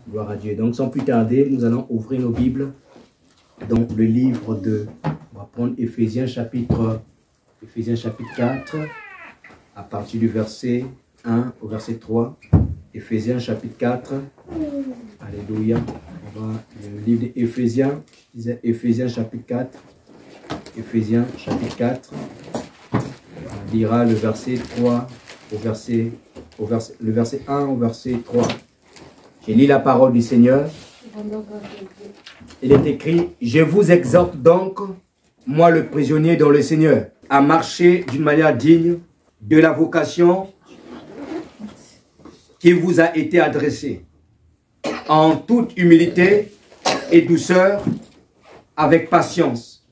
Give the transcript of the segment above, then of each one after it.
Gloire à Dieu. Donc, sans plus tarder, nous allons ouvrir nos Bibles dans le livre de... On va prendre Éphésiens chapitre 4, à partir du verset 1 au verset 3. Éphésiens chapitre 4. Alléluia. On va le livre d'Éphésiens. Éphésiens chapitre 4. Éphésiens chapitre 4. On lira le verset 3 le verset 1 au verset 3. Je lis la parole du Seigneur. Il est écrit: je vous exhorte donc, moi le prisonnier dans le Seigneur, à marcher d'une manière digne de la vocation qui vous a été adressée, en toute humilité et douceur, avec patience.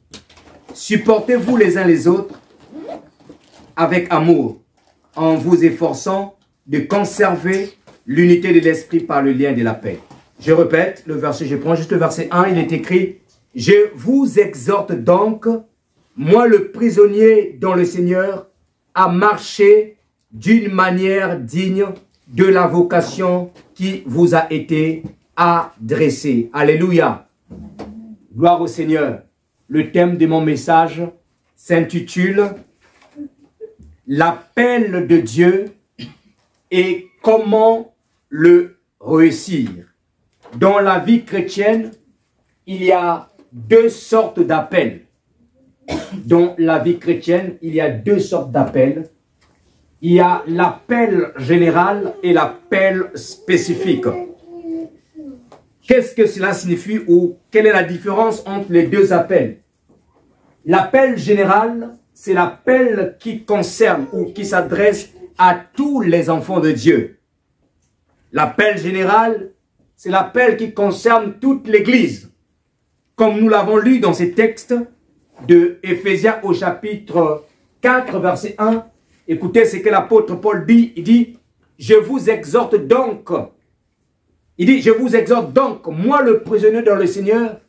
Supportez-vous les uns les autres avec amour, en vous efforçant de conserver l'unité de l'esprit par le lien de la paix. Je répète le verset, je prends juste le verset 1, il est écrit: je vous exhorte donc, moi le prisonnier dans le Seigneur, à marcher d'une manière digne de la vocation qui vous a été adressée. Alléluia. Gloire au Seigneur. Le thème de mon message s'intitule l'appel de Dieu et comment le réussir. Dans la vie chrétienne, il y a deux sortes d'appels. Dans la vie chrétienne, il y a deux sortes d'appels. Il y a l'appel général et l'appel spécifique. Qu'est-ce que cela signifie ou quelle est la différence entre les deux appels? L'appel général, c'est l'appel qui concerne ou qui s'adresse à tous les enfants de Dieu. L'appel général, c'est l'appel qui concerne toute l'Église. Comme nous l'avons lu dans ces textes de Éphésiens au chapitre 4, verset 1, écoutez ce que l'apôtre Paul dit. Il dit: je vous exhorte donc. Il dit: je vous exhorte donc, moi le prisonnier dans le Seigneur,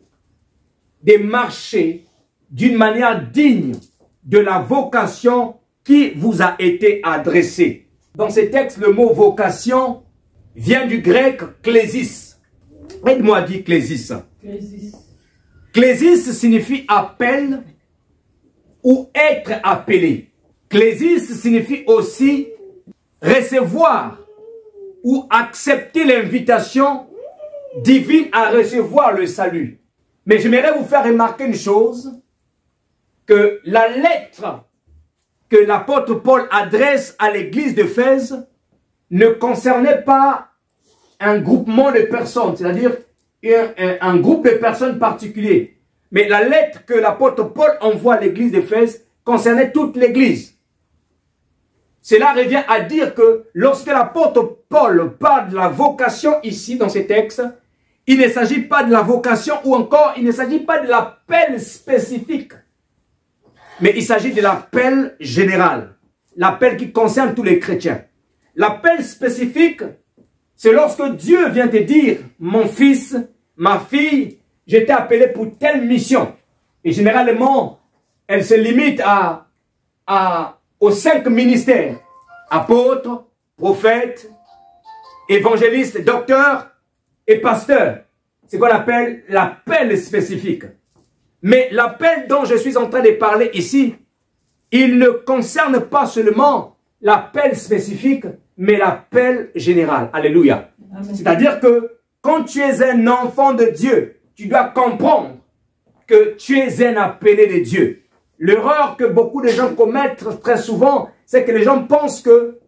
de marcher d'une manière digne de la vocation qui vous a été adressée. Dans ces textes, le mot vocation vient du grec klésis. Aide-moi à dire klésis. Klésis signifie appel ou être appelé. Klésis signifie aussi recevoir ou accepter l'invitation divine à recevoir le salut. Mais j'aimerais vous faire remarquer une chose, que la lettre que l'apôtre Paul adresse à l'église d'Éphèse ne concernait pas un groupement de personnes, c'est-à-dire un groupe de personnes particulier. Mais la lettre que l'apôtre Paul envoie à l'église d'Éphèse concernait toute l'église. Cela revient à dire que lorsque l'apôtre Paul parle de la vocation ici dans ces textes, il ne s'agit pas de la vocation ou encore il ne s'agit pas de l'appel spécifique. Mais il s'agit de l'appel général, l'appel qui concerne tous les chrétiens. L'appel spécifique, c'est lorsque Dieu vient te dire: mon fils, ma fille, je t'ai appelé pour telle mission. Et généralement, elle se limite aux 5 ministères: apôtres, prophètes, évangélistes, docteurs et pasteurs. C'est qu'on appelle l'appel spécifique. Mais l'appel dont je suis en train de parler ici, il ne concerne pas seulement l'appel spécifique, mais l'appel général. Alléluia. C'est-à-dire que quand tu es un enfant de Dieu, tu dois comprendre que tu es un appelé de Dieu. L'erreur que beaucoup de gens commettent très souvent, c'est que les gens pensent que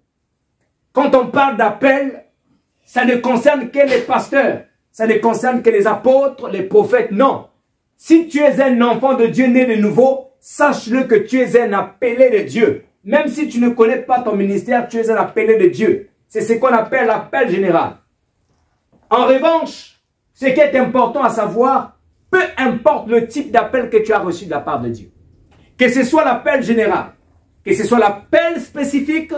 quand on parle d'appel, ça ne concerne que les pasteurs, ça ne concerne que les apôtres, les prophètes. Non. Si tu es un enfant de Dieu né de nouveau, sache-le que tu es un appelé de Dieu. Même si tu ne connais pas ton ministère, tu es un appelé de Dieu. C'est ce qu'on appelle l'appel général. En revanche, ce qui est important à savoir, peu importe le type d'appel que tu as reçu de la part de Dieu, que ce soit l'appel général, que ce soit l'appel spécifique,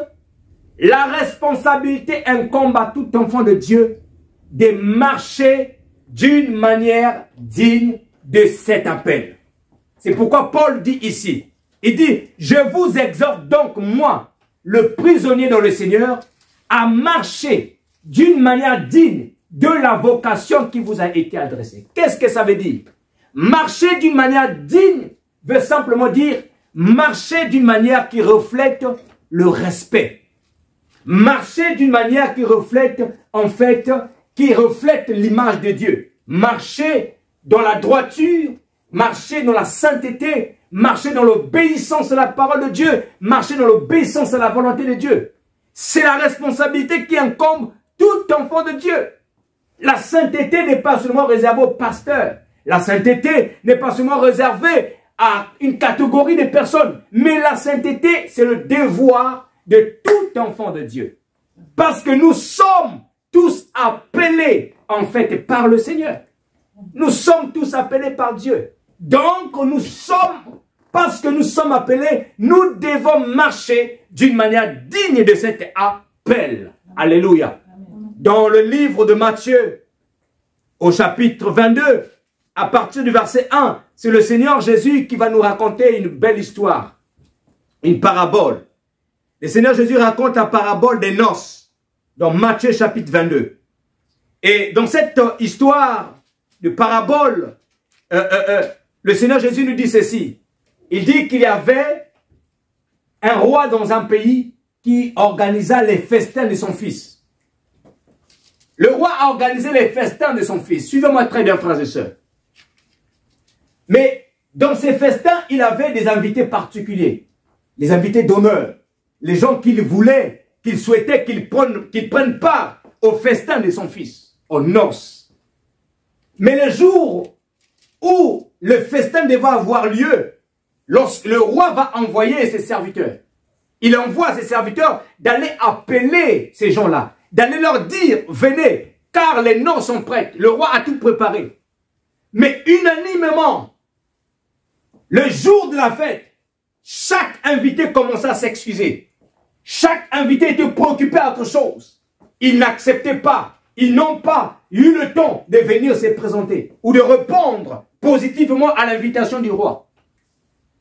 la responsabilité incombe à tout enfant de Dieu de marcher d'une manière digne de cet appel. C'est pourquoi Paul dit ici, il dit: je vous exhorte donc, moi, le prisonnier dans le Seigneur, à marcher d'une manière digne de la vocation qui vous a été adressée. Qu'est-ce que ça veut dire? Marcher d'une manière digne veut simplement dire marcher d'une manière qui reflète le respect. Marcher d'une manière qui reflète, en fait, qui reflète l'image de Dieu. Marcher dans la droiture, marcher dans la sainteté, marcher dans l'obéissance à la parole de Dieu, marcher dans l'obéissance à la volonté de Dieu. C'est la responsabilité qui incombe tout enfant de Dieu. La sainteté n'est pas seulement réservée aux pasteurs. La sainteté n'est pas seulement réservée à une catégorie de personnes. Mais la sainteté, c'est le devoir de tout enfant de Dieu. Parce que nous sommes tous appelés, en fait, par le Seigneur. Nous sommes tous appelés par Dieu. Donc, nous sommes, parce que nous sommes appelés, nous devons marcher d'une manière digne de cet appel. Alléluia. Dans le livre de Matthieu, au chapitre 22, à partir du verset 1, c'est le Seigneur Jésus qui va nous raconter une belle histoire, une parabole. Le Seigneur Jésus raconte la parabole des noces, dans Matthieu chapitre 22. Et dans cette histoire de parabole, le Seigneur Jésus nous dit ceci. Il dit qu'il y avait un roi dans un pays qui organisa les festins de son fils. Le roi a organisé les festins de son fils. Suivez-moi très bien, frères et sœurs. Mais dans ces festins, il avait des invités particuliers. Les invités d'honneur. Les gens qu'il voulait, qu'il souhaitait qu'ils prennent part au festin de son fils, aux noces. Mais le jour où le festin devait avoir lieu, lorsque le roi va envoyer ses serviteurs, il envoie ses serviteurs d'aller appeler ces gens-là, d'aller leur dire, venez, car les noces sont prêtes. Le roi a tout préparé. Mais unanimement, le jour de la fête, chaque invité commença à s'excuser. Chaque invité était préoccupé à autre chose. Ils n'acceptaient pas, ils n'ont pas eu le temps de venir se présenter ou de répondre positivement à l'invitation du roi.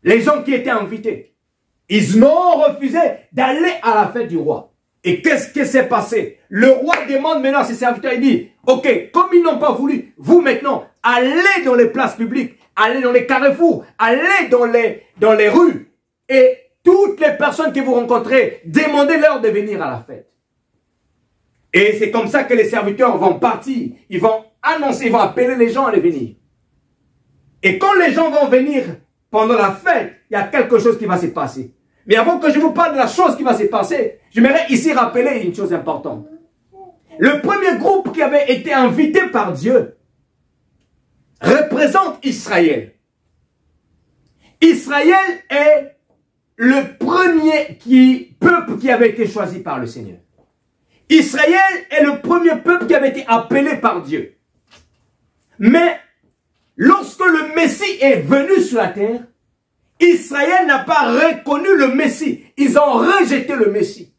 Les gens qui étaient invités, ils ont refusé d'aller à la fête du roi. Et qu'est-ce qui s'est passé? Le roi demande maintenant à ses serviteurs, il dit, ok, comme ils n'ont pas voulu, vous maintenant, allez dans les places publiques, allez dans les carrefours, allez dans les rues, et toutes les personnes que vous rencontrez, demandez-leur de venir à la fête. Et c'est comme ça que les serviteurs vont partir, ils vont annoncer, ils vont appeler les gens à les venir. Et quand les gens vont venir pendant la fête, il y a quelque chose qui va se passer. Mais avant que je vous parle de la chose qui va se passer, j'aimerais ici rappeler une chose importante. Le premier groupe qui avait été invité par Dieu représente Israël. Israël est le premier peuple qui avait été choisi par le Seigneur. Israël est le premier peuple qui avait été appelé par Dieu. Mais lorsque le Messie est venu sur la terre, Israël n'a pas reconnu le Messie. Ils ont rejeté le Messie.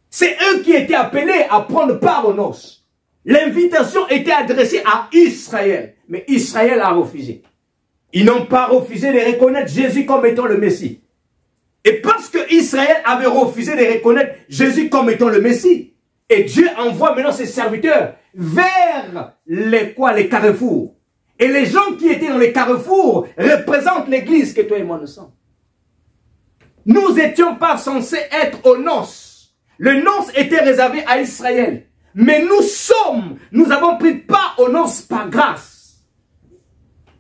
C'est eux qui étaient appelés à prendre part aux noces. L'invitation était adressée à Israël. Mais Israël a refusé. Ils n'ont pas refusé de reconnaître Jésus comme étant le Messie. Et parce que Israël avait refusé de reconnaître Jésus comme étant le Messie, et Dieu envoie maintenant ses serviteurs vers les carrefours. Et les gens qui étaient dans les carrefours représentent l'église que toi et moi nous sommes. Nous n'étions pas censés être aux noces. Le noces était réservé à Israël. Mais nous avons pris part aux noces par grâce.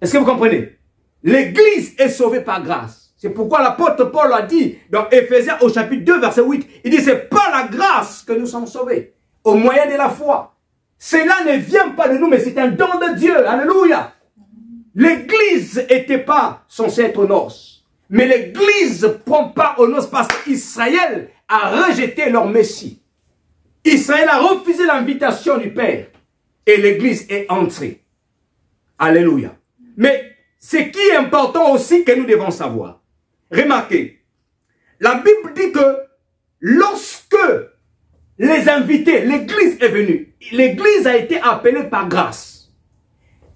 Est-ce que vous comprenez? L'église est sauvée par grâce. C'est pourquoi l'apôtre Paul a dit dans Éphésiens au chapitre 2 verset 8, il dit c'est par la grâce que nous sommes sauvés, au moyen de la foi. Cela ne vient pas de nous, mais c'est un don de Dieu. Alléluia. L'église n'était pas censée être aux noces. Mais l'église prend part aux noces parce qu'Israël a rejeté leur Messie. Israël a refusé l'invitation du Père. Et l'église est entrée. Alléluia. Mais ce qui est important aussi que nous devons savoir. Remarquez. La Bible dit que lorsque les invités, l'église est venue. L'église a été appelée par grâce.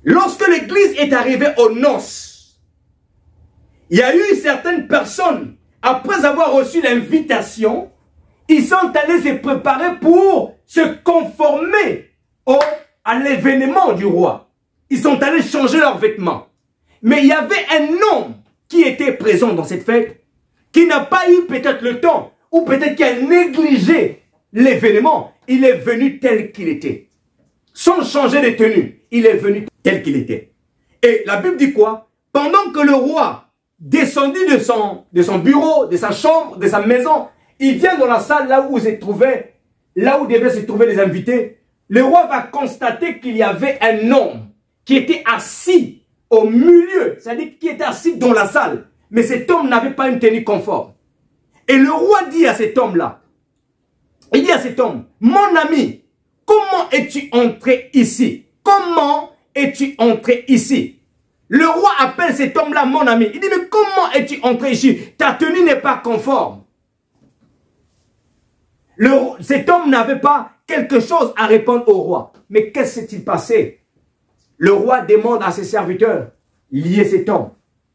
Lorsque l'église est arrivée aux noces, il y a eu certaines personnes, après avoir reçu l'invitation, ils sont allés se préparer pour se conformer à l'événement du roi. Ils sont allés changer leurs vêtements. Mais il y avait un homme qui était présent dans cette fête, qui n'a pas eu peut-être le temps, ou peut-être qui a négligé l'événement. Il est venu tel qu'il était. Sans changer de tenue, il est venu tel qu'il était. Et la Bible dit quoi? Pendant que le roi descendit de son bureau, de sa chambre, de sa maison, il vient dans la salle là où devaient se trouver les invités. Le roi va constater qu'il y avait un homme qui était assis au milieu, c'est-à-dire qui était assis dans la salle. Mais cet homme n'avait pas une tenue conforme. Et le roi dit à cet homme-là, il dit à cet homme, mon ami, comment es-tu entré ici? Comment es-tu entré ici? Le roi appelle cet homme-là mon ami. Il dit, mais comment es-tu entré ici? Ta tenue n'est pas conforme. Cet homme n'avait pas quelque chose à répondre au roi. Mais qu'est-ce qui s'est passé? Le roi demande à ses serviteurs, liez cet homme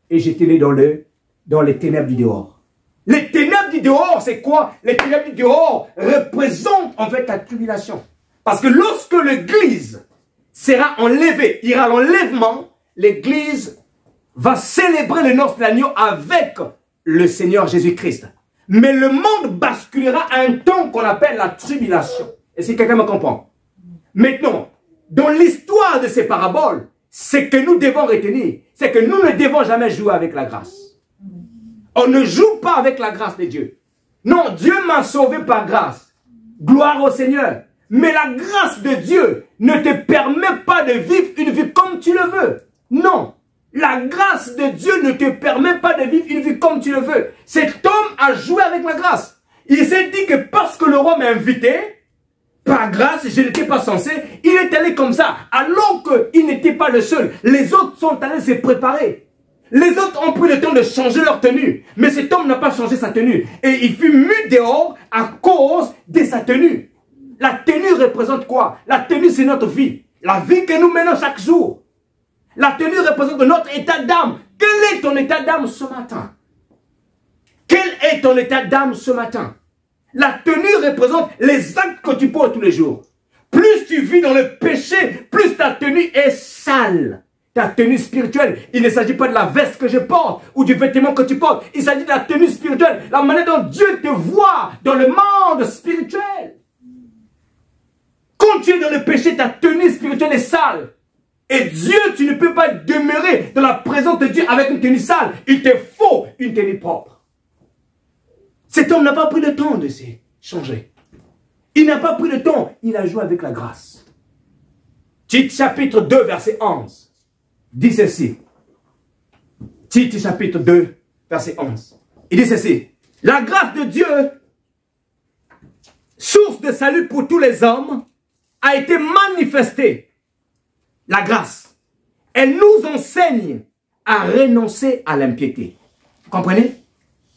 et jetez-le dans les ténèbres du dehors. Les ténèbres du dehors, c'est quoi? Les ténèbres du dehors représentent en fait la tribulation. Parce que lorsque l'église sera enlevée, il y aura l'enlèvement, l'église va célébrer le noces de l'agneau avec le Seigneur Jésus-Christ. Mais le monde basculera à un temps qu'on appelle la tribulation. Est-ce que quelqu'un me comprend? Maintenant, dans l'histoire de ces paraboles, ce que nous devons retenir, c'est que nous ne devons jamais jouer avec la grâce. On ne joue pas avec la grâce de Dieu. Non, Dieu m'a sauvé par grâce. Gloire au Seigneur. Mais la grâce de Dieu ne te permet pas de vivre une vie comme tu le veux. Non. La grâce de Dieu ne te permet pas de vivre une vie comme tu le veux. Cet homme a joué avec la grâce. Il s'est dit que parce que le roi m'a invité, par grâce, je n'étais pas censé, il est allé comme ça, alors qu'il n'était pas le seul. Les autres sont allés se préparer. Les autres ont pris le temps de changer leur tenue. Mais cet homme n'a pas changé sa tenue. Et il fut mis dehors à cause de sa tenue. La tenue représente quoi? La tenue, c'est notre vie. La vie que nous menons chaque jour. La tenue représente notre état d'âme. Quel est ton état d'âme ce matin? Quel est ton état d'âme ce matin? La tenue représente les actes que tu poses tous les jours. Plus tu vis dans le péché, plus ta tenue est sale. Ta tenue spirituelle, il ne s'agit pas de la veste que je porte ou du vêtement que tu portes. Il s'agit de la tenue spirituelle, la manière dont Dieu te voit dans le monde spirituel. Quand tu es dans le péché, ta tenue spirituelle est sale. Et Dieu, tu ne peux pas demeurer dans la présence de Dieu avec une tenue sale. Il te faut une tenue propre. Cet homme n'a pas pris le temps de se changer. Il n'a pas pris le temps. Il a joué avec la grâce. Tite chapitre 2, verset 11. Dit ceci. Tite chapitre 2, verset 11. Il dit ceci. La grâce de Dieu, source de salut pour tous les hommes, a été manifestée. La grâce. Elle nous enseigne à renoncer à l'impiété. Vous comprenez?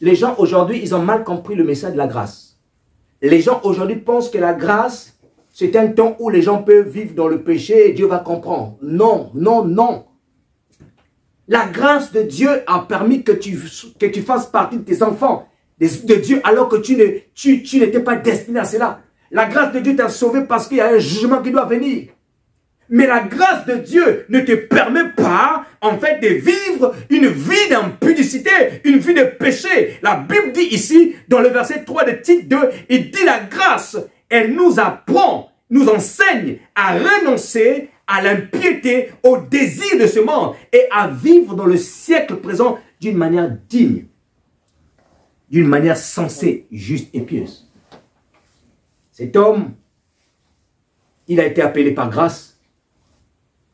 Les gens aujourd'hui, ils ont mal compris le message de la grâce. Les gens aujourd'hui pensent que la grâce, c'est un temps où les gens peuvent vivre dans le péché et Dieu va comprendre. Non, non, non. La grâce de Dieu a permis que tu fasses partie de tes enfants, de Dieu, alors que tu n'étais pas destiné à cela. La grâce de Dieu t'a sauvé parce qu'il y a un jugement qui doit venir. Mais la grâce de Dieu ne te permet pas, en fait, de vivre une vie d'impudicité, une vie de péché. La Bible dit ici, dans le verset 3 de Tite 2, il dit la grâce, elle nous apprend, nous enseigne à renoncer à l'impiété, au désir de ce monde et à vivre dans le siècle présent d'une manière digne, d'une manière sensée, juste et pieuse. Cet homme, il a été appelé par grâce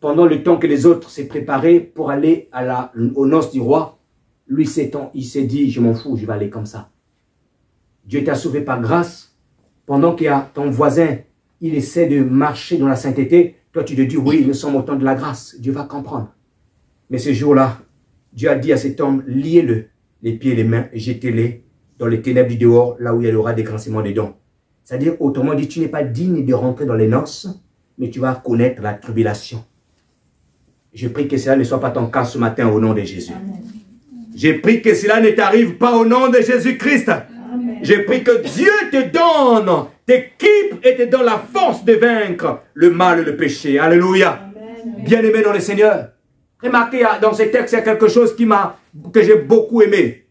pendant le temps que les autres s'est préparés pour aller aux noces du roi. Lui, il s'est dit, je m'en fous, je vais aller comme ça. Dieu t'a sauvé par grâce pendant qu'il y a ton voisin, il essaie de marcher dans la sainteté. Toi, tu te dis, oui, nous sommes au temps de la grâce. Dieu va comprendre. Mais ce jour-là, Dieu a dit à cet homme, liez-le, les pieds et les mains, et jetez-les dans les ténèbres du dehors, là où il y aura des grincements des dents. C'est-à-dire, autrement dit, tu n'es pas digne de rentrer dans les noces, mais tu vas connaître la tribulation. Je prie que cela ne soit pas ton cas ce matin au nom de Jésus. Amen. Je prie que cela ne t'arrive pas au nom de Jésus-Christ. Je prie que Dieu te donne, t'équipe et te donne la force de vaincre le mal et le péché. Alléluia. Bien-aimé dans le Seigneur. Remarquez, dans ces textes, il y a quelque chose que j'ai beaucoup aimé.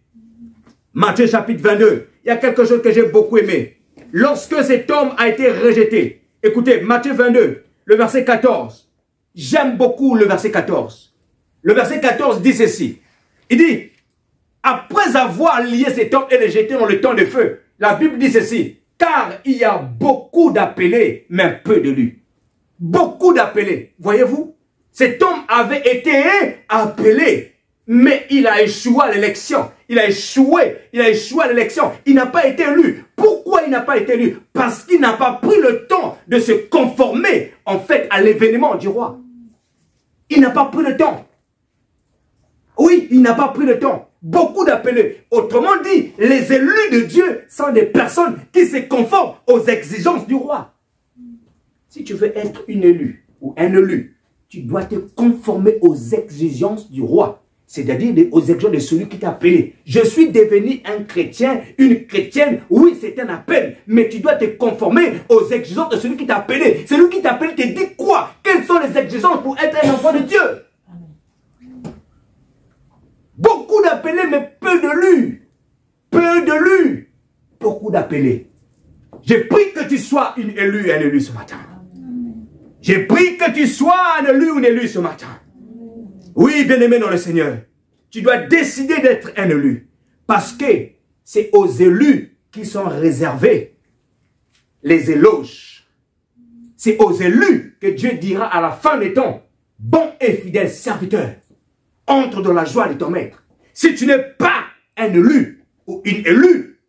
Matthieu chapitre 22. Il y a quelque chose que j'ai beaucoup aimé. Lorsque cet homme a été rejeté. Écoutez, Matthieu 22, le verset 14. J'aime beaucoup le verset 14. Le verset 14 dit ceci. Il dit, après avoir lié cet homme et le jeté dans le temps de feu, la Bible dit ceci. Car il y a beaucoup d'appelés, mais peu d'élus. Beaucoup d'appelés. Voyez-vous? Cet homme avait été appelé, mais il a échoué à l'élection. Il a échoué à l'élection. Il n'a pas été élu. Pourquoi il n'a pas été élu? Parce qu'il n'a pas pris le temps de se conformer, en fait, à l'événement du roi. Il n'a pas pris le temps. Oui, il n'a pas pris le temps. Beaucoup d'appelés. Autrement dit, les élus de Dieu sont des personnes qui se conforment aux exigences du roi. Si tu veux être une élue ou un élu, tu dois te conformer aux exigences du roi. C'est-à-dire aux exigences de celui qui t'a appelé. Je suis devenu un chrétien, une chrétienne. Oui, c'est un appel. Mais tu dois te conformer aux exigences de celui qui t'a appelé. Celui qui t'a appelé te dit quoi? Quelles sont les exigences pour être un enfant de Dieu? Beaucoup d'appelés, mais peu d'élus. Peu d'élus. Beaucoup d'appelés. J'ai pris que tu sois une élue et un élu ce matin. J'ai pris que tu sois un élu ou une élue ce matin. Oui, bien-aimé dans le Seigneur. Tu dois décider d'être un élu. Parce que c'est aux élus qui sont réservés les éloges. C'est aux élus que Dieu dira à la fin des temps, bon et fidèle serviteur, entre dans la joie de ton maître. Si tu n'es pas un élu ou une élue,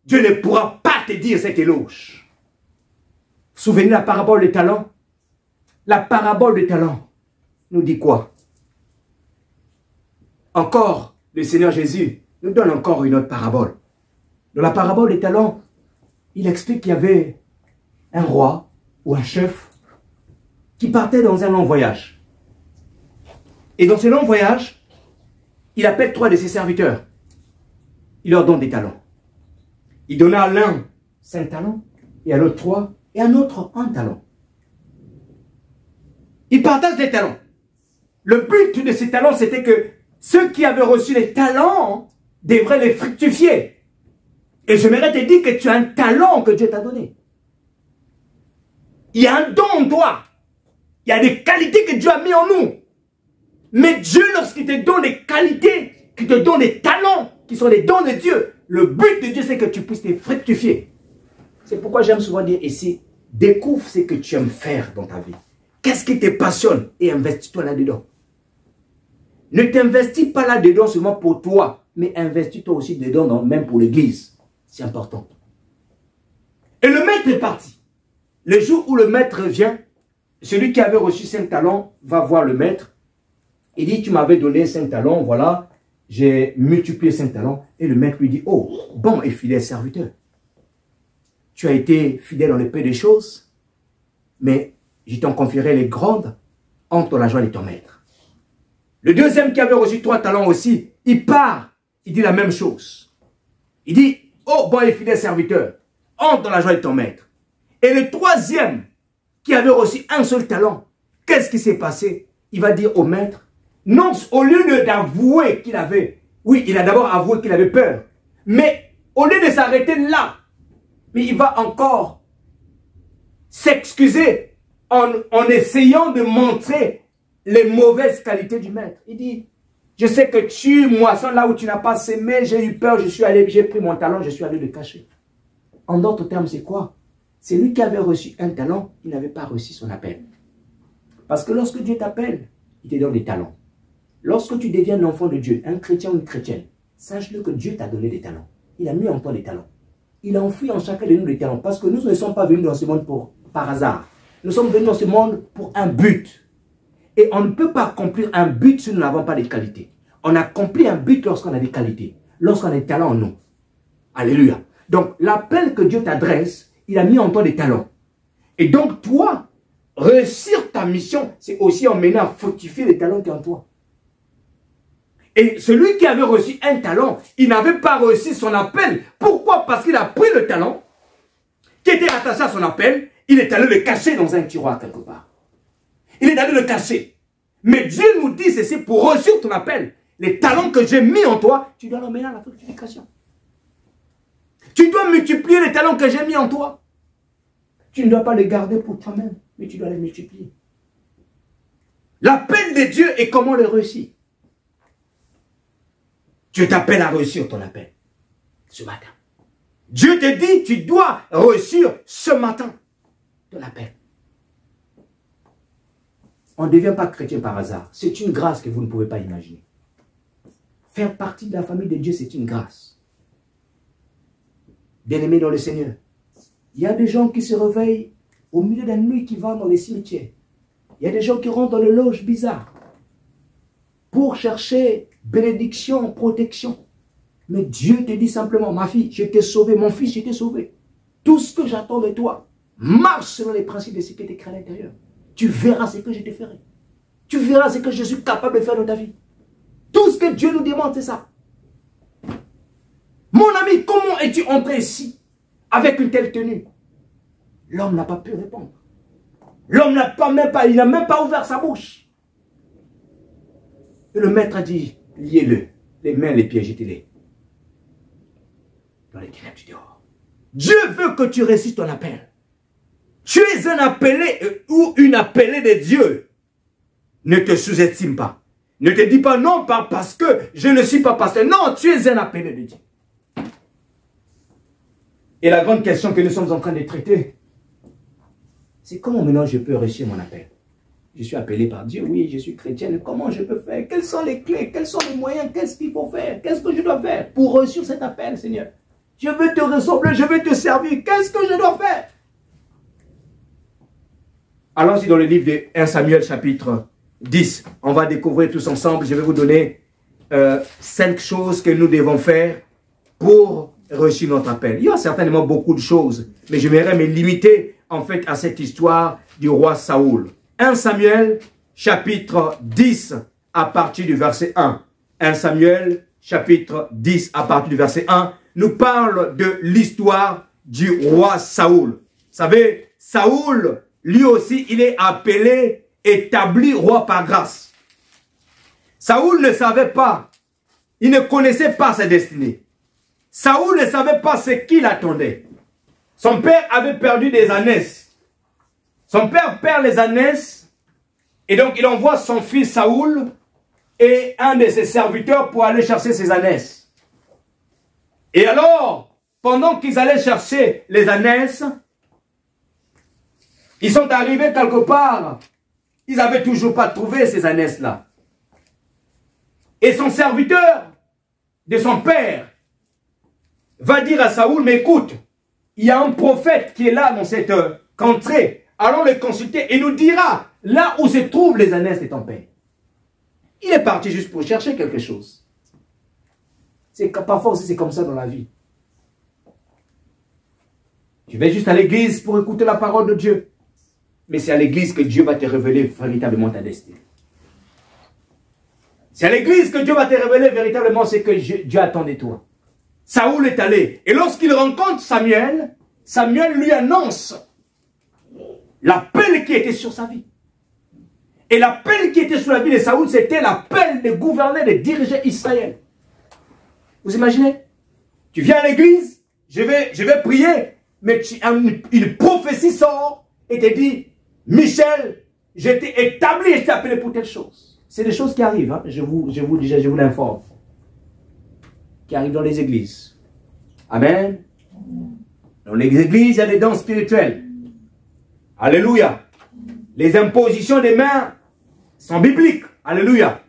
Dieu ne pourra pas te dire cet éloge. Souvenez la parabole des talents. La parabole des talents nous dit quoi? Encore, le Seigneur Jésus nous donne encore une autre parabole. Dans la parabole des talents, il explique qu'il y avait un roi ou un chef qui partait dans un long voyage. Et dans ce long voyage, il appelle 3 de ses serviteurs. Il leur donne des talents. Il donna à l'un 5 talents, et à l'autre 3, et à un autre 1 talent. Il partage des talents. Le but de ces talents, c'était que ceux qui avaient reçu les talents devraient les fructifier. Et j'aimerais te dire que tu as un talent que Dieu t'a donné. Il y a un don en toi. Il y a des qualités que Dieu a mis en nous. Mais Dieu, lorsqu'il te donne des qualités, qu'il te donne des talents, qui sont des dons de Dieu, le but de Dieu, c'est que tu puisses te fructifier. C'est pourquoi j'aime souvent dire ici, découvre ce que tu aimes faire dans ta vie. Qu'est-ce qui te passionne et investis-toi là-dedans. Ne t'investis pas là-dedans seulement pour toi, mais investis-toi aussi dedans, même pour l'église. C'est important. Et le maître est parti. Le jour où le maître vient, celui qui avait reçu 5 talents va voir le maître. Il dit, tu m'avais donné 5 talents, voilà, j'ai multiplié 5 talents. Et le maître lui dit, oh, bon et fidèle serviteur. Tu as été fidèle dans le peu des choses, mais je t'en confierai les grandes, entre la joie de ton maître. Le deuxième qui avait reçu 3 talents aussi, il part, il dit la même chose. Il dit, oh, bon et fidèle serviteur, entre dans la joie de ton maître. Et le troisième, qui avait reçu un seul talent, qu'est-ce qui s'est passé? Il va dire au maître, non, au lieu d'avouer qu'il avait, oui, il a d'abord avoué qu'il avait peur, mais au lieu de s'arrêter là, mais il va encore s'excuser en essayant de montrer les mauvaises qualités du maître. Il dit, je sais que tu moissonnes là où tu n'as pas semé, j'ai eu peur, j'ai pris mon talent, je suis allé le cacher. En d'autres termes, c'est quoi? C'est lui qui avait reçu un talent, il n'avait pas reçu son appel. Parce que lorsque Dieu t'appelle, il te donne des talents. Lorsque tu deviens un enfant de Dieu, un chrétien ou une chrétienne, sache-le que Dieu t'a donné des talents. Il a mis en toi des talents. Il a enfoui en chacun de nous des talents. Parce que nous ne sommes pas venus dans ce monde par hasard. Nous sommes venus dans ce monde pour un but. Et on ne peut pas accomplir un but si nous n'avons pas de qualités. On accomplit un but lorsqu'on a des qualités. Lorsqu'on a des talents en nous. Alléluia. Donc, l'appel que Dieu t'adresse, il a mis en toi des talents. Et donc, toi, réussir ta mission, c'est aussi emmener à fructifier les talents qui sont en toi. Et celui qui avait reçu un talent, il n'avait pas reçu son appel. Pourquoi? Parce qu'il a pris le talent qui était attaché à son appel, il est allé le cacher dans un tiroir quelque part. Il est allé le cacher. Mais Dieu nous dit ceci pour reçu ton appel. Les talents que j'ai mis en toi, tu dois l'emmener à la fructification. Tu dois multiplier les talents que j'ai mis en toi. Tu ne dois pas les garder pour toi-même, mais tu dois les multiplier. L'appel de Dieu est comment le réussir. Dieu t'appelle à réussir ton appel ce matin. Dieu te dit, tu dois réussir ce matin ton appel. On ne devient pas chrétien par hasard. C'est une grâce que vous ne pouvez pas imaginer. Faire partie de la famille de Dieu, c'est une grâce. Bien-aimés dans le Seigneur, il y a des gens qui se réveillent au milieu de la nuit, qui vont dans les cimetières. Il y a des gens qui rentrent dans les loges bizarres pour chercher bénédiction, protection. Mais Dieu te dit simplement, ma fille, je t'ai sauvé, mon fils, je t'ai sauvé. Tout ce que j'attends de toi, marche selon les principes de ce qui est écrit à l'intérieur. Tu verras ce que je te ferai. Tu verras ce que je suis capable de faire dans ta vie. Tout ce que Dieu nous demande, c'est ça. Mon ami, comment es-tu entré ici avec une telle tenue? L'homme n'a pas pu répondre. L'homme n'a il n'a même pas ouvert sa bouche. Et le maître a dit, liez-le, les mains, les pieds, jetez-les dans les ténèbres du dehors. Dieu veut que tu réussisses ton appel. Tu es un appelé ou une appelée de Dieu. Ne te sous-estime pas. Ne te dis pas non parce que je ne suis pas pasteur. Non, tu es un appelé de Dieu. Et la grande question que nous sommes en train de traiter, c'est comment maintenant je peux réussir mon appel? Je suis appelé par Dieu, oui, je suis chrétienne. Comment je peux faire? Quelles sont les clés? Quels sont les moyens? Qu'est-ce qu'il faut faire? Qu'est-ce que je dois faire pour réussir cet appel, Seigneur? Je veux te ressembler, je veux te servir. Qu'est-ce que je dois faire? Allons-y dans le livre de 1 Samuel chapitre 10. On va découvrir tous ensemble. Je vais vous donner 5 choses que nous devons faire pour réussir notre appel. Il y a certainement beaucoup de choses, mais j'aimerais me limiter en fait à cette histoire du roi Saoul. 1 Samuel chapitre 10 à partir du verset 1. 1 Samuel chapitre 10 à partir du verset 1 nous parle de l'histoire du roi Saoul. Vous savez, Saoul, lui aussi, il est appelé, établi roi par grâce. Saoul ne savait pas, il ne connaissait pas sa destinée. Saoul ne savait pas ce qu'il attendait. Son père avait perdu des ânesses. Son père perd les ânesses et donc il envoie son fils Saoul et un de ses serviteurs pour aller chercher ses ânesses. Et alors, pendant qu'ils allaient chercher les ânesses, ils sont arrivés quelque part. Ils n'avaient toujours pas trouvé ces ânesses-là. Et son serviteur de son père va dire à Saoul, mais écoute, il y a un prophète qui est là dans cette contrée. Allons le consulter et nous dira là où se trouvent les ânesses de ton père. Il est parti juste pour chercher quelque chose. Parfois aussi c'est comme ça dans la vie. Tu vas juste à l'église pour écouter la parole de Dieu. Mais c'est à l'église que Dieu va te révéler véritablement ta destinée. C'est à l'église que Dieu va te révéler véritablement ce que Dieu attend de toi. Saoul est allé. Et lorsqu'il rencontre Samuel, Samuel lui annonce l'appel qui était sur sa vie. Et l'appel qui était sur la vie de Saoul, c'était l'appel de gouverner, de diriger Israël. Vous imaginez? Tu viens à l'église, je vais prier, mais une prophétie sort et te dit, Michel, je t'ai établi et je t'ai appelé pour telle chose. C'est des choses qui arrivent, hein? je vous l'informe. Qui arrivent dans les églises. Amen. Dans les églises, il y a des dons spirituels. Alléluia. Les impositions des mains sont bibliques. Alléluia.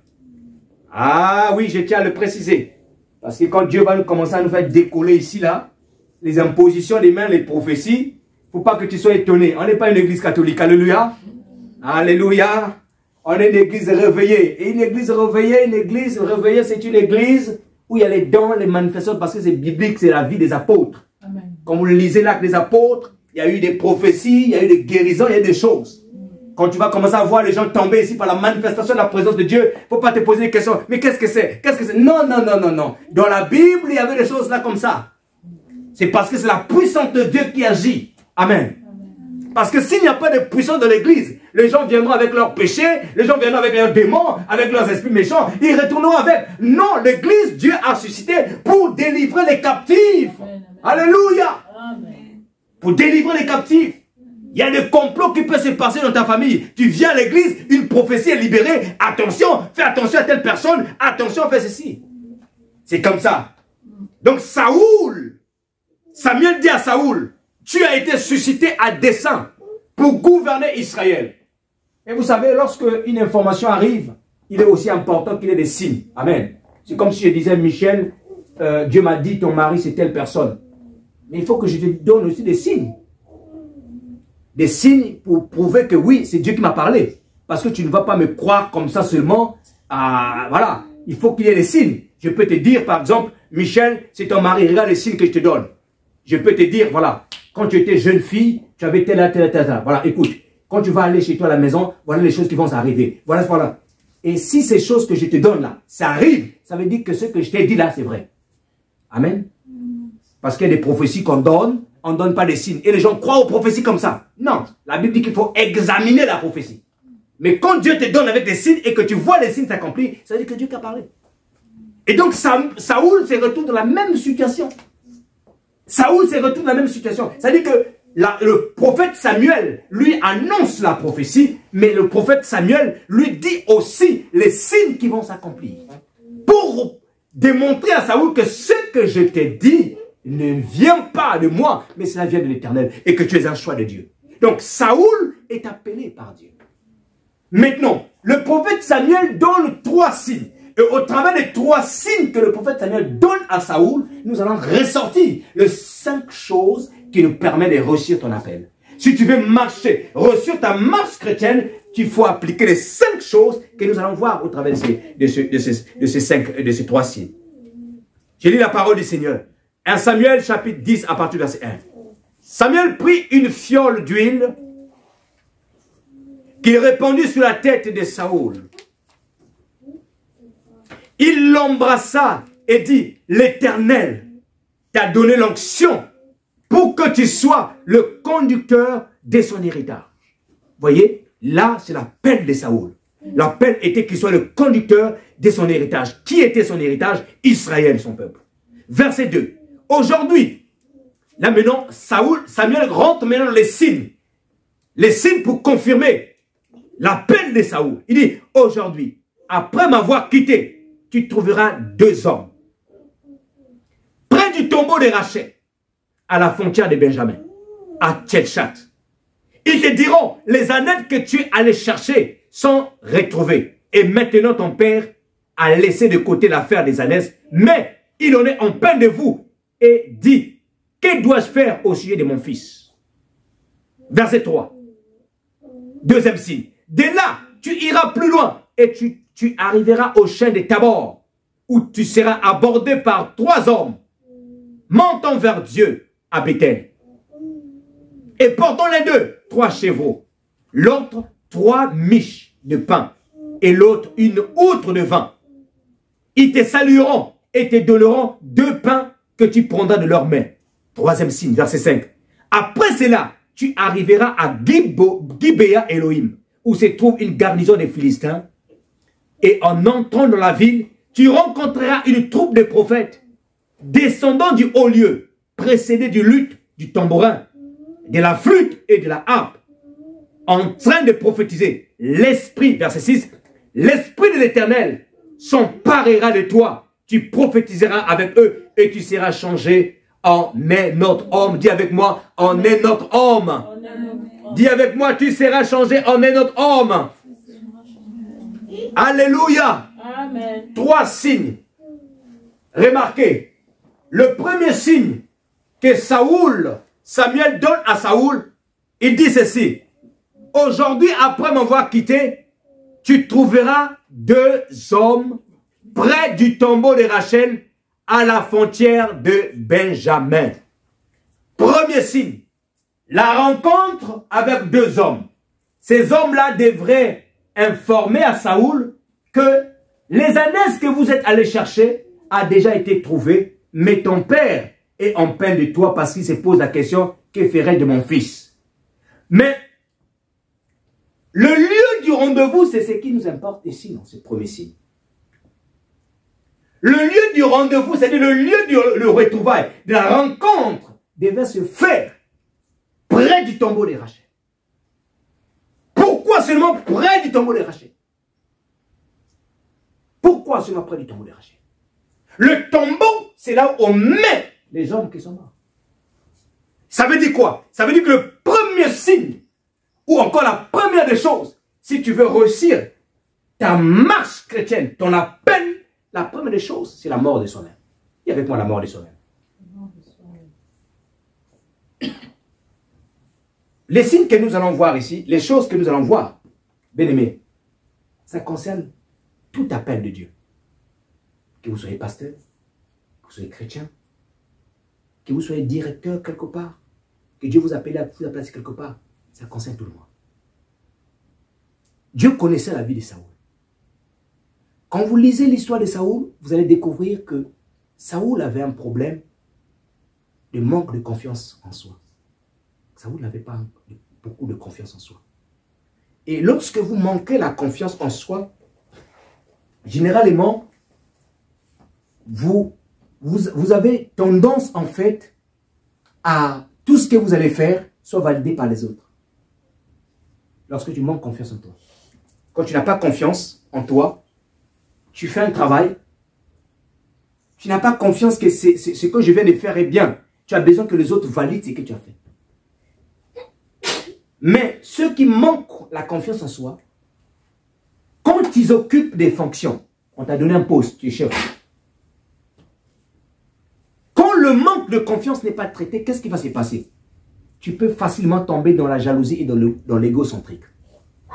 Ah oui, je tiens à le préciser. Parce que quand Dieu va nous commencer à nous faire décoller ici, là, les impositions des mains, les prophéties, il ne faut pas que tu sois étonné. On n'est pas une église catholique. Alléluia. Alléluia. On est une église réveillée. Et une église réveillée, c'est une église où il y a les dons, les manifestations, parce que c'est biblique, c'est la vie des apôtres. Amen. Quand vous lisez l'acte des apôtres, il y a eu des prophéties, il y a eu des guérisons, il y a eu des choses. Quand tu vas commencer à voir les gens tomber ici par la manifestation de la présence de Dieu, il ne faut pas te poser des questions. Mais qu'est-ce que c'est? Qu'est-ce que c'est? Non, non, non, non, non. Dans la Bible, il y avait des choses là comme ça. C'est parce que c'est la puissance de Dieu qui agit. Amen. Parce que s'il n'y a pas de puissance dans l'église, les gens viendront avec leurs péchés, les gens viendront avec leurs démons, avec leurs esprits méchants, ils retourneront avec. Non, l'église, Dieu a suscité pour délivrer les captifs. Amen. Alléluia. Amen. Pour délivrer les captifs. Il y a des complots qui peuvent se passer dans ta famille. Tu viens à l'église, une prophétie est libérée. Attention, fais attention à telle personne. Attention, fais ceci. C'est comme ça. Donc Samuel dit à Saoul, tu as été suscité à dessein pour gouverner Israël. Et vous savez, lorsque une information arrive, il est aussi important qu'il y ait des signes. Amen. C'est comme si je disais, Michel, Dieu m'a dit, ton mari c'est telle personne. Mais il faut que je te donne aussi des signes. Des signes pour prouver que oui, c'est Dieu qui m'a parlé. Parce que tu ne vas pas me croire comme ça seulement. Voilà, il faut qu'il y ait des signes. Je peux te dire, par exemple, Michel, c'est ton mari, regarde les signes que je te donne. Je peux te dire, voilà, quand tu étais jeune fille, tu avais tel. Voilà, écoute, quand tu vas aller chez toi à la maison, voilà les choses qui vont arriver. Voilà, voilà. Et si ces choses que je te donne là, ça arrive, ça veut dire que ce que je t'ai dit là, c'est vrai. Amen. Parce qu'il y a des prophéties qu'on donne, on ne donne pas des signes. Et les gens croient aux prophéties comme ça. Non, la Bible dit qu'il faut examiner la prophétie. Mais quand Dieu te donne avec des signes et que tu vois les signes s'accomplir, ça veut dire que Dieu t'a parlé. Et donc Saoul se retrouve dans la même situation. Saoul se retrouve dans la même situation. C'est-à-dire que le prophète Samuel lui annonce la prophétie, mais le prophète Samuel lui dit aussi les signes qui vont s'accomplir. Pour démontrer à Saoul que ce que je t'ai dit ne vient pas de moi, mais cela vient de l'Éternel et que tu es un choix de Dieu. Donc Saoul est appelé par Dieu. Maintenant, le prophète Samuel donne 3 signes. Et au travers des 3 signes que le prophète Samuel donne à Saoul, nous allons ressortir les 5 choses qui nous permettent de réussir ton appel. Si tu veux marcher, réussir ta marche chrétienne, il faut appliquer les 5 choses que nous allons voir au travers de ces 3 signes. J'ai lu la parole du Seigneur. 1 Samuel chapitre 10 à partir du verset 1. Samuel prit une fiole d'huile qu'il répandit sur la tête de Saoul. Il l'embrassa et dit, l'Éternel t'a donné l'onction pour que tu sois le conducteur de son héritage. Voyez, là c'est l'appel de Saoul. L'appel était qu'il soit le conducteur de son héritage. Qui était son héritage? Israël, son peuple. Verset 2. Aujourd'hui, là maintenant, Samuel rentre maintenant dans les signes. Les signes pour confirmer l'appel de Saoul. Il dit, aujourd'hui, après m'avoir quitté, tu trouveras 2 hommes. Près du tombeau de Rachel, à la frontière de Benjamin, à Tchelchat. Ils te diront, les ânettes que tu allais chercher sont retrouvées. Et maintenant ton père a laissé de côté l'affaire des ânesses, mais il en est en peine de vous et dit, que dois-je faire au sujet de mon fils? Verset 3. Deuxième signe. De là, tu iras plus loin et tu arriveras au chêne de Tabor, où tu seras abordé par 3 hommes, montant vers Dieu à Bethel. Et portant les 2, 3 chevaux, l'autre 3 miches de pain, et l'autre une outre de vin. Ils te salueront et te donneront 2 pains que tu prendras de leurs mains. 3e signe, verset 5. Après cela, tu arriveras à Gibea Elohim, où se trouve une garnison des Philistins. Et en entrant dans la ville, tu rencontreras une troupe de prophètes, descendant du haut lieu, précédés du luth, du tambourin, de la flûte et de la harpe, en train de prophétiser. L'esprit, verset 6, l'esprit de l'Éternel s'emparera de toi. Tu prophétiseras avec eux et tu seras changé en un autre homme. Dis avec moi, en un autre homme. Dis avec moi, tu seras changé en un autre homme. Alléluia. Amen. 3 signes. Remarquez, le premier signe que Samuel donne à Saoul, il dit ceci. Aujourd'hui, après m'avoir quitté, tu trouveras 2 hommes près du tombeau de Rachel à la frontière de Benjamin. Premier signe, la rencontre avec 2 hommes. ces hommes-là devraient informer à Saoul que les ânesses que vous êtes allés chercher a déjà été trouvées, mais ton père est en peine de toi parce qu'il se pose la question, que ferais de mon fils? Mais le lieu du rendez-vous, c'est ce qui nous importe ici, dans ce premier signe. Le lieu du rendez-vous, c'est-à-dire le lieu du retrouvail, de la rencontre, devait se faire près du tombeau de Rachel. Pourquoi seulement près du tombeau de Rachel? Pourquoi seulement près du tombeau de Rachel? Le tombeau, c'est là où on met les hommes qui sont morts. Ça veut dire quoi? Ça veut dire que le premier signe, ou encore la première des choses, si tu veux réussir ta marche chrétienne, ton appel, la première des choses, c'est la mort de soi-même. Et avec moi, la mort de soi-même. Les signes que nous allons voir ici, les choses que nous allons voir, bien-aimés, ça concerne tout appel de Dieu. Que vous soyez pasteur, que vous soyez chrétien, que vous soyez directeur quelque part, que Dieu vous appelle à vous placer quelque part, ça concerne tout le monde. Dieu connaissait la vie de Saoul. Quand vous lisez l'histoire de Saoul, vous allez découvrir que Saoul avait un problème de manque de confiance en soi. Saoul n'avait pas beaucoup de confiance en soi. Et lorsque vous manquez la confiance en soi, généralement, vous avez tendance en fait à tout ce que vous allez faire soit validé par les autres. Lorsque tu manques confiance en toi. Quand tu n'as pas confiance en toi, tu fais un travail, tu n'as pas confiance que ce que je viens de faire est bien. Tu as besoin que les autres valident ce que tu as fait. Mais ceux qui manquent la confiance en soi, quand ils occupent des fonctions, on t'a donné un poste, tu es chef. Quand le manque de confiance n'est pas traité, qu'est-ce qui va se passer? Tu peux facilement tomber dans la jalousie et dans l'égocentrique.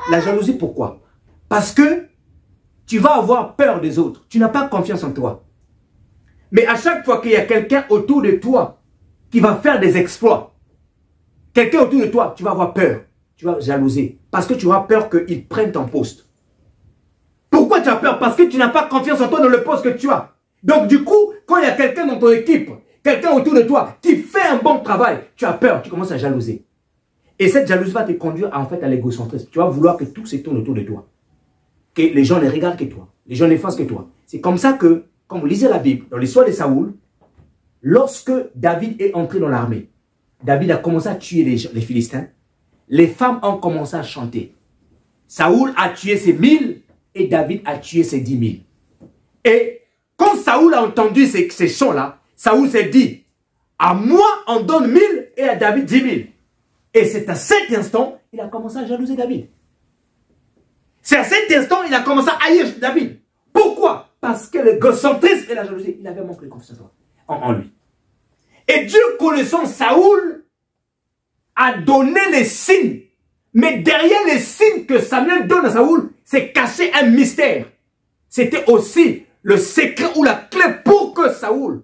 La jalousie, pourquoi? Parce que tu vas avoir peur des autres. Tu n'as pas confiance en toi. Mais à chaque fois qu'il y a quelqu'un autour de toi qui va faire des exploits, quelqu'un autour de toi, tu vas avoir peur. Tu vas jalouser. Parce que tu auras peur qu'il prenne ton poste. Pourquoi tu as peur? Parce que tu n'as pas confiance en toi dans le poste que tu as. Donc du coup, quand il y a quelqu'un dans ton équipe, quelqu'un autour de toi qui fait un bon travail, tu as peur, tu commences à jalouser. Et cette jalousie va te conduire en fait à l'égocentrisme. Tu vas vouloir que tout se tourne autour de toi. Que les gens ne regardent que toi. Les gens ne fassent que toi. C'est comme ça que, quand vous lisez la Bible, dans l'histoire de Saoul, lorsque David est entré dans l'armée, David a commencé à tuer les Philistins. Les femmes ont commencé à chanter. Saoul a tué ses 1000 et David a tué ses 10 000. Et quand Saoul a entendu ces chants-là, Saoul s'est dit, à moi on donne 1000 et à David 10 000. Et c'est à cet instant, il a commencé à jalouser David. C'est à cet instant, il a commencé à haïr David. Pourquoi? Parce que l'égocentrisme et la jalousie, il avait manqué de confiance en lui. Et Dieu, connaissant Saoul, a donné les signes. Mais derrière les signes que Samuel donne à Saoul, c'est caché un mystère. C'était aussi le secret ou la clé pour que Saoul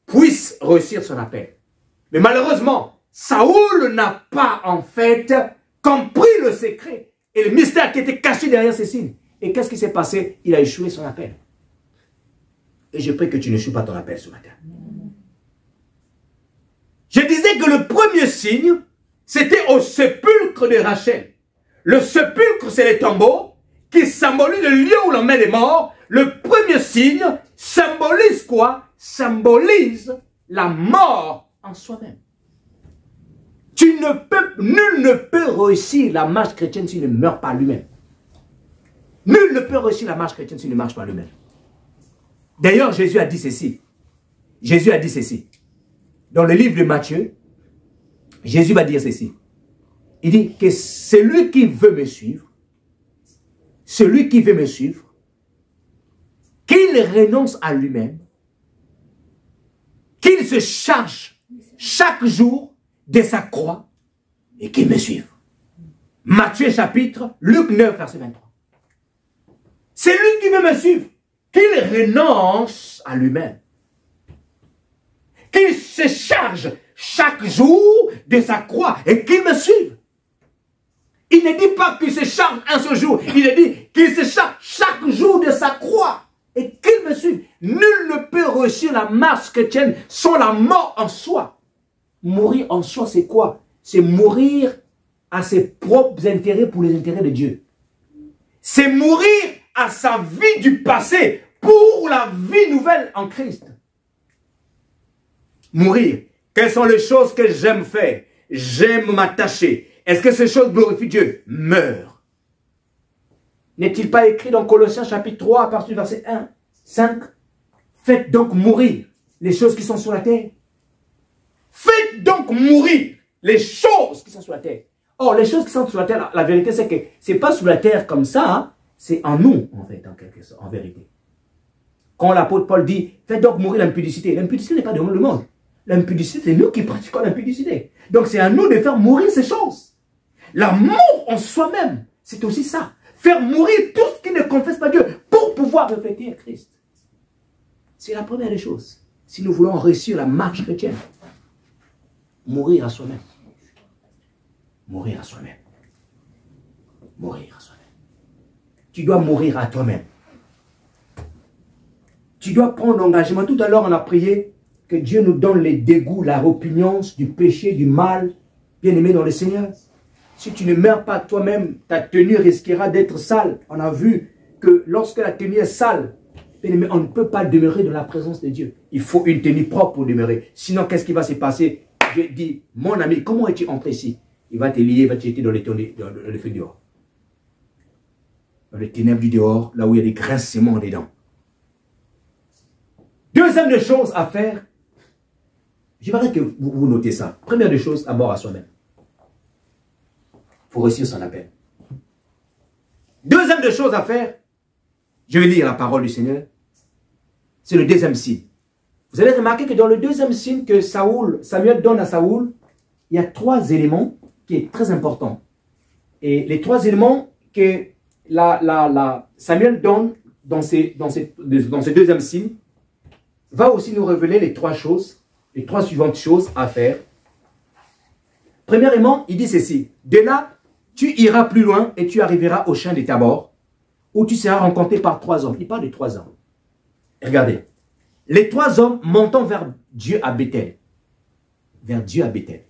puisse réussir son appel. Mais malheureusement, Saoul n'a pas en fait compris le secret et le mystère qui était caché derrière ces signes. Et qu'est-ce qui s'est passé? Il a échoué son appel. Et je prie que tu n'échoues pas ton appel ce matin. Je disais que le premier signe, c'était au sépulcre de Rachel. Le sépulcre, c'est les tombeaux qui symbolisent le lieu où l'on met les morts. Le premier signe symbolise quoi? Symbolise la mort en soi-même. Nul ne peut réussir la marche chrétienne s'il ne meurt pas lui-même. Nul ne peut réussir la marche chrétienne s'il ne marche pas lui-même. D'ailleurs, Jésus a dit ceci. Jésus a dit ceci. Dans le livre de Matthieu, Jésus va dire ceci. Il dit que celui qui veut me suivre, qu'il renonce à lui-même, qu'il se charge chaque jour de sa croix et qu'il me suive. Matthieu chapitre, Luc 9, verset 23. C'est lui qui veut me suivre, qu'il renonce à lui-même, qu'il se charge chaque jour de sa croix et qu'il me suive. Il ne dit pas qu'il se charge un seul jour. Il dit qu'il se charge chaque jour de sa croix. Et qu'il me suive. Nul ne peut réussir la marche chrétienne sans la mort en soi. Mourir en soi, c'est quoi? C'est mourir à ses propres intérêts pour les intérêts de Dieu. C'est mourir à sa vie du passé pour la vie nouvelle en Christ. Mourir. Quelles sont les choses que j'aime faire? J'aime m'attacher. Est-ce que ces choses glorifient Dieu? Meurs. N'est-il pas écrit dans Colossiens chapitre 3 à partir du verset 1, 5? Faites donc mourir les choses qui sont sur la terre. Faites donc mourir les choses qui sont sur la terre. Or, les choses qui sont sur la terre, la vérité c'est que ce n'est pas sur la terre comme ça, hein, c'est en nous, en fait, en quelque sorte, en vérité. Quand l'apôtre Paul dit, faites donc mourir l'impudicité, l'impudicité n'est pas dans le monde. L'impudicité, c'est nous qui pratiquons l'impudicité. Donc, c'est à nous de faire mourir ces choses. La mort en soi-même, c'est aussi ça. Faire mourir tout ce qui ne confesse pas Dieu pour pouvoir refléter Christ. C'est la première des choses. Si nous voulons réussir la marche chrétienne, mourir à soi-même. Mourir à soi-même. Mourir à soi-même. Tu dois mourir à toi-même. Tu dois prendre l'engagement. Tout à l'heure, on a prié que Dieu nous donne les dégoûts, la répugnance du péché, du mal, bien-aimé dans le Seigneur. Si tu ne meurs pas toi-même, ta tenue risquera d'être sale. On a vu que lorsque la tenue est sale, bien-aimé, on ne peut pas demeurer dans la présence de Dieu. Il faut une tenue propre pour demeurer. Sinon, qu'est-ce qui va se passer? Je dis, mon ami, comment es-tu entré ici? Il va te lier, il va te jeter dans le feu dehors. Dans les ténèbres du dehors, là où il y a des grincements dedans. Deuxième des choses à faire, j'aimerais que vous notez ça. Première des choses, d'abord à soi-même. Il faut réussir son appel. Deuxième des choses à faire, je vais lire la parole du Seigneur. C'est le deuxième signe. Vous allez remarquer que dans le deuxième signe que Samuel donne à Saoul, il y a 3 éléments qui sont très importants. Et les 3 éléments que Samuel donne dans ce deuxième signe, va aussi nous révéler les 3 choses, les 3 suivantes choses à faire. Premièrement, il dit ceci. De là, tu iras plus loin et tu arriveras au champ de Tabor, où tu seras rencontré par 3 hommes. Il parle de 3 hommes. Regardez. Les 3 hommes montant vers Dieu à Bethel. Vers Dieu à Bethel.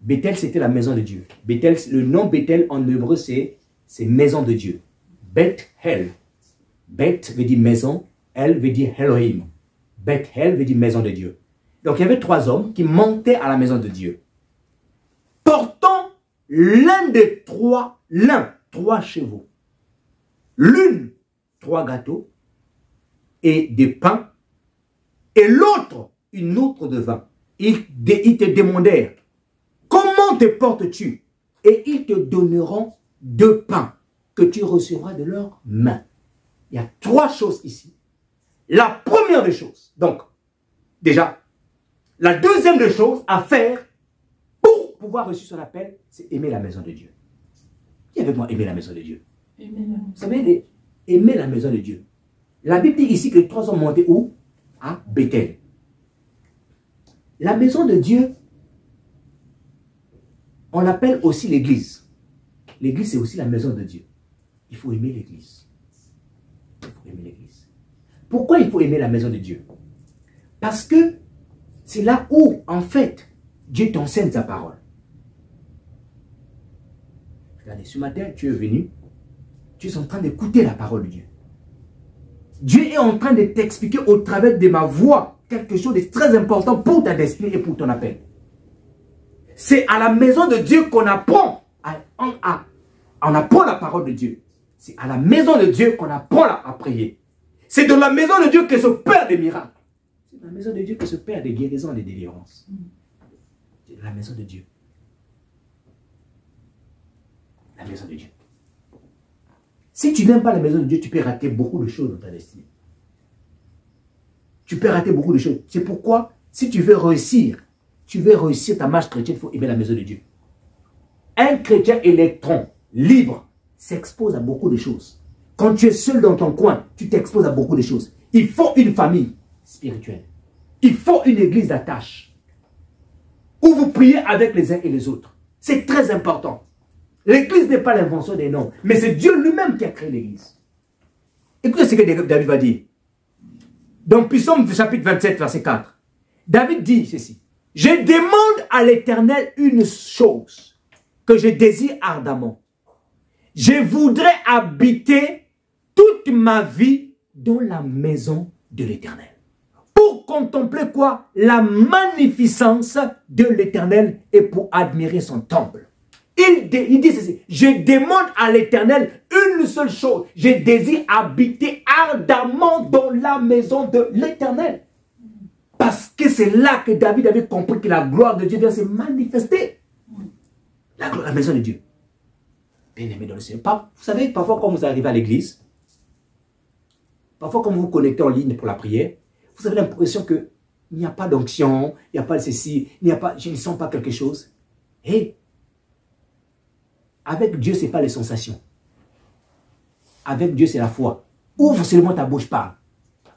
Bethel, c'était la maison de Dieu. Bethel, le nom Bethel en hébreu, c'est maison de Dieu. Bethel. Beth veut dire maison, El veut dire Elohim. Bethel veut dire maison de Dieu. Donc il y avait 3 hommes qui montaient à la maison de Dieu. Portant trois chevaux. L'une, 3 gâteaux et des pains. Et l'autre, une autre de vin. Ils te demandèrent, comment te portes-tu? Et ils te donneront 2 pains que tu recevras de leurs mains. Il y a 3 choses ici. La première des choses, donc, déjà, la deuxième des choses à faire pour pouvoir réussir son appel, c'est aimer la maison de Dieu. Qui avec moi aimer la maison de Dieu? Vous savez, aimer la maison de Dieu. La Bible dit ici que les 3 hommes montaient où? À Bethel. La maison de Dieu, on l'appelle aussi l'église. L'église, c'est aussi la maison de Dieu. Il faut aimer l'église. Il faut aimer l'église. Pourquoi il faut aimer la maison de Dieu? Parce que c'est là où, en fait, Dieu t'enseigne sa parole. Regardez, ce matin, tu es venu, tu es en train d'écouter la parole de Dieu. Dieu est en train de t'expliquer au travers de ma voix quelque chose de très important pour ta destinée et pour ton appel. C'est à la maison de Dieu qu'on apprend, on apprend la parole de Dieu. C'est à la maison de Dieu qu'on apprend à prier. C'est dans la maison de Dieu que se perd des miracles. C'est dans la maison de Dieu que se perd des guérisons et des délivrances. C'est dans la maison de Dieu. La maison de Dieu. Si tu n'aimes pas la maison de Dieu, tu peux rater beaucoup de choses dans ta destinée. Tu peux rater beaucoup de choses. C'est pourquoi, si tu veux réussir ta marche chrétienne, il faut aimer la maison de Dieu. Un chrétien électron, libre, s'expose à beaucoup de choses. Quand tu es seul dans ton coin, tu t'exposes à beaucoup de choses. Il faut une famille spirituelle. Il faut une église d'attache. Où vous priez avec les uns et les autres. C'est très important. L'église n'est pas l'invention des noms, mais c'est Dieu lui-même qui a créé l'église. Écoutez ce que David va dire. Dans Psaume chapitre 27, verset 4. David dit ceci. Je demande à l'Éternel une chose que je désire ardemment. Je voudrais habiter toute ma vie dans la maison de l'Éternel. Pour contempler quoi? La magnificence de l'Éternel et pour admirer son temple. Il dit ceci. Je demande à l'Éternel une seule chose. Je désire habiter ardemment dans la maison de l'Éternel. Parce que c'est là que David avait compris que la gloire de Dieu vient se manifester. La maison de Dieu. Bien-aimé dans le Seigneur. Vous savez, parfois quand vous arrivez à l'église, parfois quand vous vous connectez en ligne pour la prière, vous avez l'impression qu'il n'y a pas d'onction, il n'y a pas de ceci, je ne sens pas quelque chose. Et avec Dieu, ce n'est pas les sensations. Avec Dieu, c'est la foi. Ouvre seulement ta bouche, parle.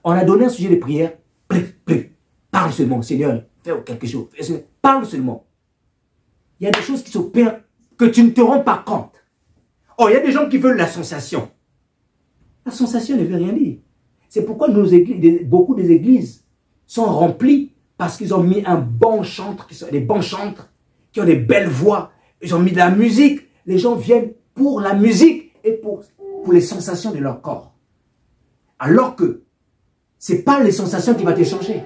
On a donné un sujet de prière, prie. Parle seulement, Seigneur, fais quelque chose. Parle seulement. Il y a des choses qui s'opèrent que tu ne te rends pas compte. Oh, il y a des gens qui veulent la sensation. La sensation ne veut rien dire. C'est pourquoi beaucoup des églises sont remplies parce qu'ils ont mis un bon chantre, des bons chantres, qui ont des belles voix. Ils ont mis de la musique. Les gens viennent pour la musique et pour les sensations de leur corps. Alors que ce n'est pas les sensations qui vont te changer.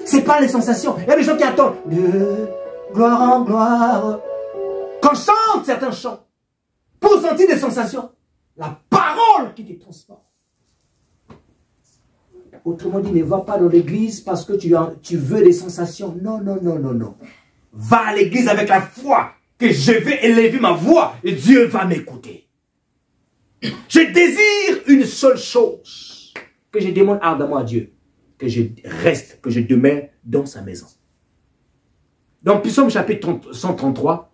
Ce n'est pas les sensations. Il y a des gens qui attendent de gloire en gloire. Qu'on chante certains chants pour sentir des sensations. La parole qui te transforme. Autrement dit, ne va pas dans l'église parce que tu veux des sensations. Non. Va à l'église avec la foi que je vais élever ma voix et Dieu va m'écouter. Je désire une seule chose que je demande ardemment à Dieu. Que je reste, que je demeure dans sa maison. Dans Psaume chapitre 133,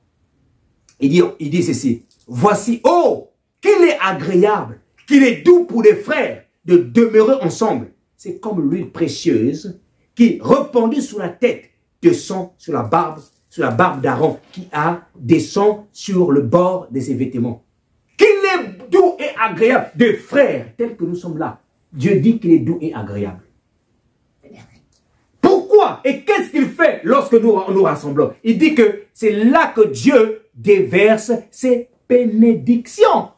il dit ceci. Voici, oh, qu'il est agréable, qu'il est doux pour les frères de demeurer ensemble. C'est comme l'huile précieuse qui répandue sur la tête descend sur la barbe d'Aaron qui descend sur le bord de ses vêtements. Qu'il est doux et agréable de frères tels que nous sommes là. Dieu dit qu'il est doux et agréable. Pourquoi? Et qu'est-ce qu'il fait lorsque nous nous rassemblons? Il dit que c'est là que Dieu déverse ses bénédictions.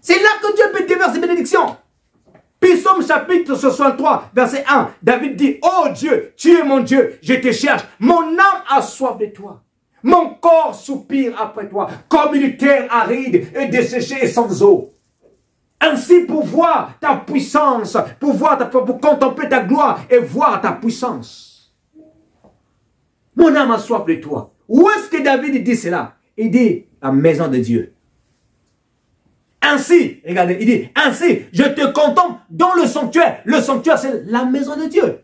C'est là que Dieu déverse ses bénédictions. Psaume chapitre 63, verset 1. David dit, oh Dieu, tu es mon Dieu, je te cherche. Mon âme a soif de toi. Mon corps soupire après toi, comme une terre aride et desséchée et sans eau. Ainsi pour voir ta puissance, pour contempler ta gloire et voir ta puissance. Mon âme a soif de toi. Où est-ce que David dit cela? Il dit, la maison de Dieu. Ainsi, regardez, il dit, ainsi, je te contemple dans le sanctuaire. Le sanctuaire, c'est la maison de Dieu.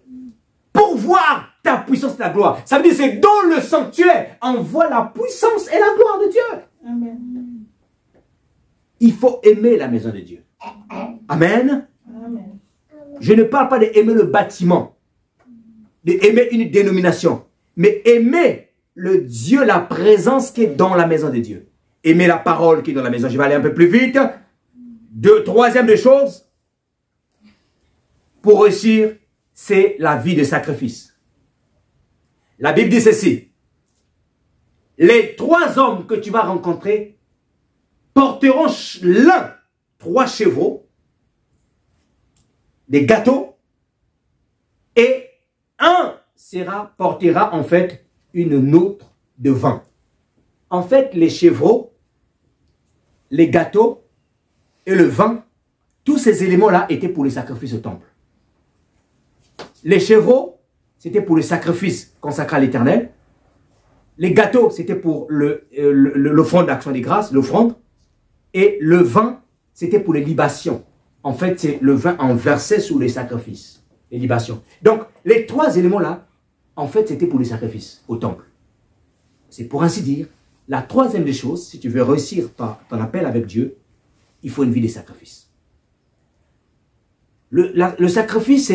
Pour voir ta puissance et ta gloire. Ça veut dire, c'est dans le sanctuaire, on voit la puissance et la gloire de Dieu. Amen. Il faut aimer la maison de Dieu. Amen. Amen. Je ne parle pas d'aimer le bâtiment, d'aimer une dénomination, mais aimer le Dieu, la présence qui est dans la maison de Dieu. Aimer la parole qui est dans la maison. Je vais aller un peu plus vite. Troisième des choses, pour réussir, c'est la vie de sacrifice. La Bible dit ceci. Les 3 hommes que tu vas rencontrer porteront l'un 3 chevaux, des gâteaux, et un portera en fait une noutre de vin. En fait, les chevaux, les gâteaux et le vin, tous ces éléments-là étaient pour les sacrifices au temple. Les chevaux, c'était pour le sacrifice consacré à l'Éternel. Les gâteaux, c'était pour l'offrande d'action des grâces, l'offrande. Et le vin, c'était pour les libations. En fait, c'est le vin en versé sous les sacrifices, les libations. Donc, les 3 éléments-là, en fait, c'était pour les sacrifices au temple. C'est pour ainsi dire, la 3e des choses, si tu veux réussir ton appel avec Dieu, il faut une vie de sacrifice. Le sacrifice,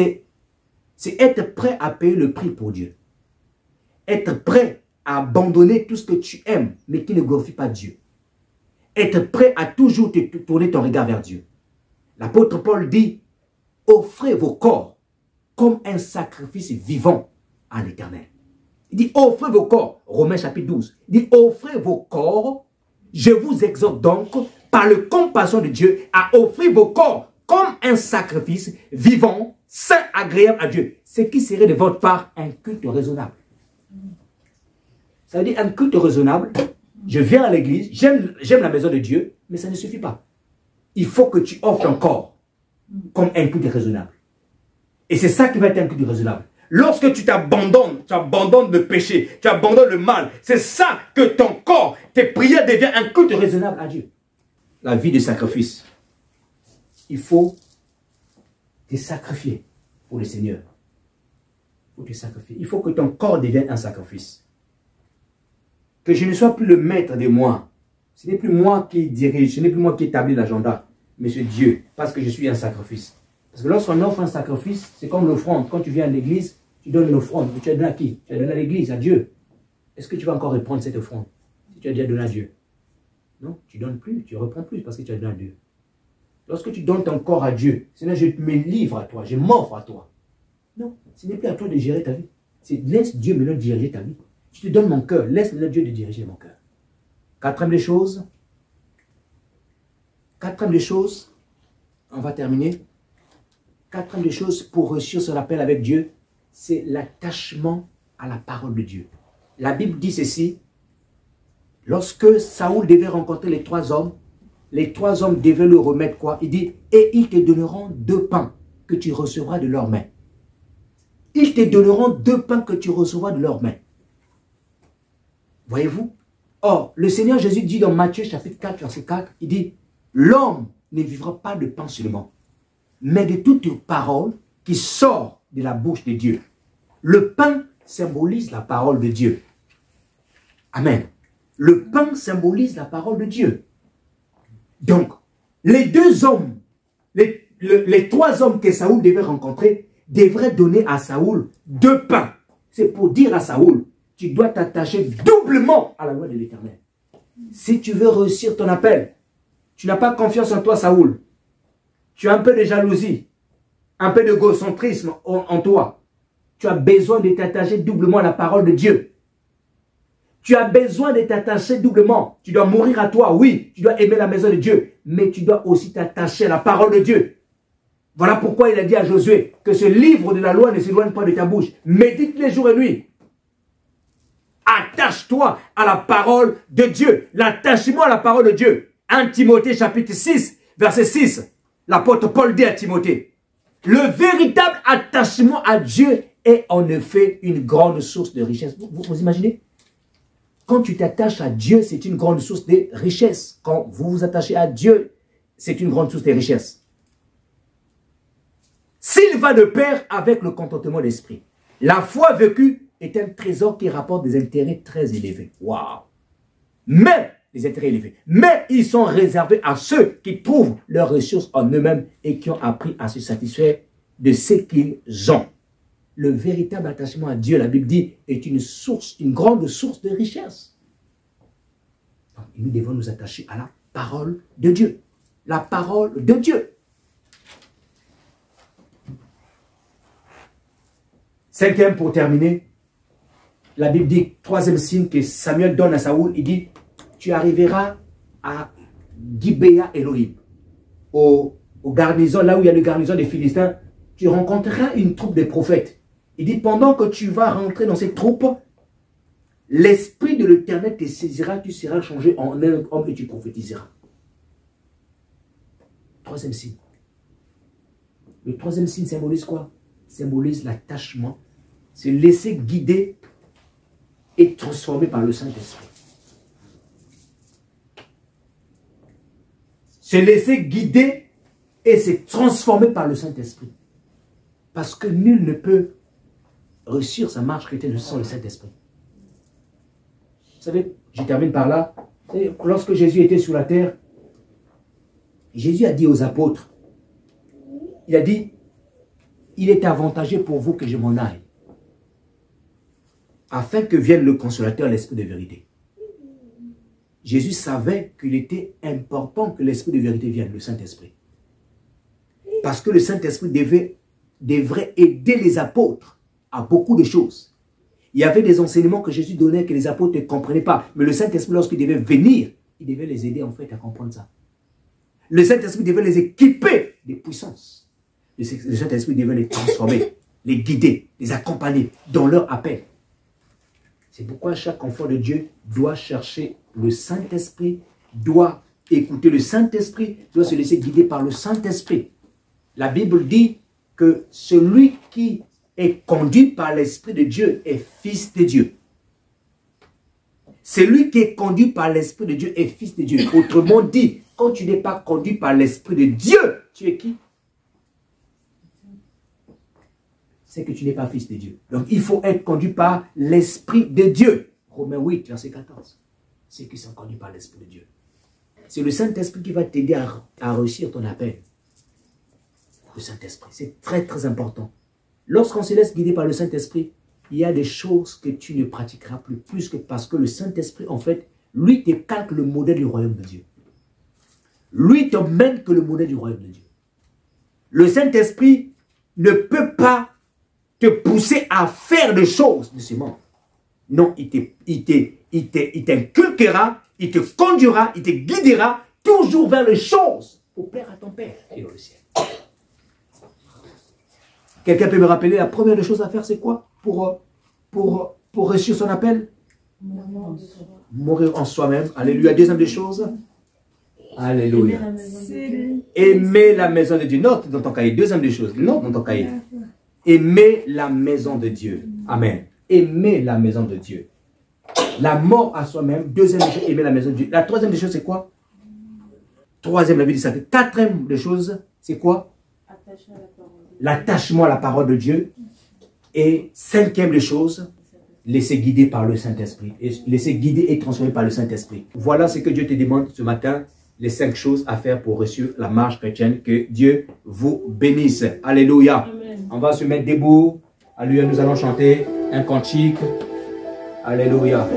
c'est être prêt à payer le prix pour Dieu. Être prêt à abandonner tout ce que tu aimes, mais qui ne glorifie pas Dieu. Être prêt à toujours tourner ton regard vers Dieu. L'apôtre Paul dit, offrez vos corps comme un sacrifice vivant à l'Éternel. Il dit, offrez vos corps. Romains chapitre 12. Il dit, offrez vos corps. Je vous exhorte donc, par le compassion de Dieu, à offrir vos corps comme un sacrifice vivant, saint, agréable à Dieu. Ce qui serait de votre part un culte raisonnable. Ça veut dire un culte raisonnable. Je viens à l'église, j'aime la maison de Dieu, mais ça ne suffit pas. Il faut que tu offres ton corps comme un culte raisonnable. Et c'est ça qui va être un culte raisonnable. Lorsque tu abandonnes le péché, tu abandonnes le mal, c'est ça que ton corps, tes prières deviennent un culte raisonnable à Dieu. La vie de sacrifice. Il faut te sacrifier pour le Seigneur. Il faut te sacrifier. Il faut que ton corps devienne un sacrifice. Que je ne sois plus le maître de moi. Ce n'est plus moi qui dirige, ce n'est plus moi qui établis l'agenda, mais c'est Dieu, parce que je suis un sacrifice. Parce que lorsqu'on offre un sacrifice, c'est comme l'offrande. Quand tu viens à l'église, tu donnes l'offrande. Tu as donné à qui? Tu as donné à l'église, à Dieu. Est-ce que tu vas encore reprendre cette offrande si tu as déjà donné à Dieu? Non, tu ne donnes plus, tu ne reprends plus parce que tu as donné à Dieu. Lorsque tu donnes ton corps à Dieu, Seigneur, je me livre à toi, je m'offre à toi. Non, ce n'est plus à toi de gérer ta vie. Laisse Dieu maintenant diriger ta vie. Je te donne mon cœur, laisse maintenant Dieu de diriger mon cœur. Quatrième des choses, on va terminer. Quatrième des choses pour réussir son appel avec Dieu, c'est l'attachement à la parole de Dieu. La Bible dit ceci, lorsque Saoul devait rencontrer les trois hommes devaient lui remettre quoi? Il dit, et ils te donneront 2 pains que tu recevras de leurs mains. Ils te donneront 2 pains que tu recevras de leurs mains. Voyez-vous? Or, le Seigneur Jésus dit dans Matthieu chapitre 4, verset 4, il dit, l'homme ne vivra pas de pain seulement, mais de toute parole qui sort de la bouche de Dieu. Le pain symbolise la parole de Dieu. Amen. Le pain symbolise la parole de Dieu. Donc, les 2 hommes, les 3 hommes que Saoul devait rencontrer, devraient donner à Saoul 2 pains. C'est pour dire à Saoul, tu dois t'attacher doublement à la loi de l'Éternel. Si tu veux réussir ton appel, tu n'as pas confiance en toi, Saoul. Tu as un peu de jalousie, un peu d'égocentrisme en toi. Tu as besoin de t'attacher doublement à la parole de Dieu. Tu as besoin de t'attacher doublement. Tu dois mourir à toi, oui. Tu dois aimer la maison de Dieu. Mais tu dois aussi t'attacher à la parole de Dieu. Voilà pourquoi il a dit à Josué que ce livre de la loi ne s'éloigne pas de ta bouche. Médite les jours et nuits. Attache-toi à la parole de Dieu. L'attachement à la parole de Dieu. 1 Timothée chapitre 6, verset 6. L'apôtre Paul dit à Timothée, le véritable attachement à Dieu est en effet une grande source de richesse. Vous imaginez? Quand tu t'attaches à Dieu, c'est une grande source de richesse. Quand vous vous attachez à Dieu, c'est une grande source de richesse. S'il va de pair avec le contentement d'esprit. La foi vécue est un trésor qui rapporte des intérêts très élevés. Waouh! Mais, des intérêts élevés. Mais ils sont réservés à ceux qui trouvent leurs ressources en eux-mêmes et qui ont appris à se satisfaire de ce qu'ils ont. Le véritable attachement à Dieu, la Bible dit, est une grande source de richesse. Donc, nous devons nous attacher à la parole de Dieu. La parole de Dieu. 5e pour terminer, la Bible dit, 3e signe que Samuel donne à Saoul, il dit, tu arriveras à Gibéa Elohim, au garnison, là où il y a le garnison des Philistins, tu rencontreras une troupe de prophètes. Il dit, pendant que tu vas rentrer dans cette troupe, l'Esprit de l'Éternel te saisira, tu seras changé en un homme et tu prophétiseras. 3e signe. Le 3e signe symbolise quoi? Symbolise l'attachement, se laisser guider et transformer par le Saint-Esprit. Se laisser guider et se transformer par le Saint-Esprit. Parce que nul ne peut réussir sa marche chrétienne sans le Saint-Esprit. Vous savez, je termine par là. Lorsque Jésus était sur la terre, Jésus a dit aux apôtres, il a dit, il est avantageux pour vous que je m'en aille. afin que vienne le consolateur, l'Esprit de vérité. Jésus savait qu'il était important que l'Esprit de vérité vienne, le Saint-Esprit. Parce que le Saint-Esprit devrait aider les apôtres à beaucoup de choses. Il y avait des enseignements que Jésus donnait que les apôtres ne comprenaient pas. Mais le Saint-Esprit, lorsqu'il devait venir, il devait les aider en fait à comprendre ça. Le Saint-Esprit devait les équiper des puissances. Le Saint-Esprit devait les transformer, les guider, les accompagner dans leur appel. C'est pourquoi chaque enfant de Dieu doit chercher le Saint-Esprit, doit écouter le Saint-Esprit, doit se laisser guider par le Saint-Esprit. La Bible dit que celui qui est conduit par l'Esprit de Dieu est fils de Dieu. Celui qui est conduit par l'Esprit de Dieu est fils de Dieu. Autrement dit, quand tu n'es pas conduit par l'Esprit de Dieu, tu es qui? C'est que tu n'es pas fils de Dieu. Donc il faut être conduit par l'Esprit de Dieu. Romains 8, verset 14. Ceux qui sont conduits par l'Esprit de Dieu. C'est le Saint-Esprit qui va t'aider à réussir ton appel. Le Saint-Esprit, c'est très très important. Lorsqu'on se laisse guider par le Saint-Esprit, il y a des choses que tu ne pratiqueras plus que parce que le Saint-Esprit, en fait, lui te calque le modèle du royaume de Dieu. Lui te mène que le modèle du royaume de Dieu. Le Saint-Esprit ne peut pas te pousser à faire des choses de ce monde. Non, il t'inculquera, il te conduira, il te guidera toujours vers les choses pour plaire à ton Père qui est dans le ciel. Quelqu'un peut me rappeler la première des choses à faire, c'est quoi pour réussir son appel? Mourir en soi-même. Alléluia. Deuxième des choses. Alléluia. Aimer la maison de Dieu. Note dans ton cahier. Deuxième des choses. Note dans ton cahier. Aimer la maison de Dieu. Amen. Aimer la maison de Dieu. La mort à soi-même. Deuxième des choses, aimer la maison de Dieu. La troisième des choses, c'est quoi? Troisième, la vie du salut. Quatrième des choses, c'est quoi? L'attachement à la parole de Dieu. Et cinquième des choses, laisser guider par le Saint-Esprit. Laisser guider et transformer par le Saint-Esprit. Voilà ce que Dieu te demande ce matin. Les 5 choses à faire pour réussir la marche chrétienne. Que Dieu vous bénisse. Alléluia. Amen. On va se mettre debout. Alléluia, nous allons chanter un cantique. Alléluia.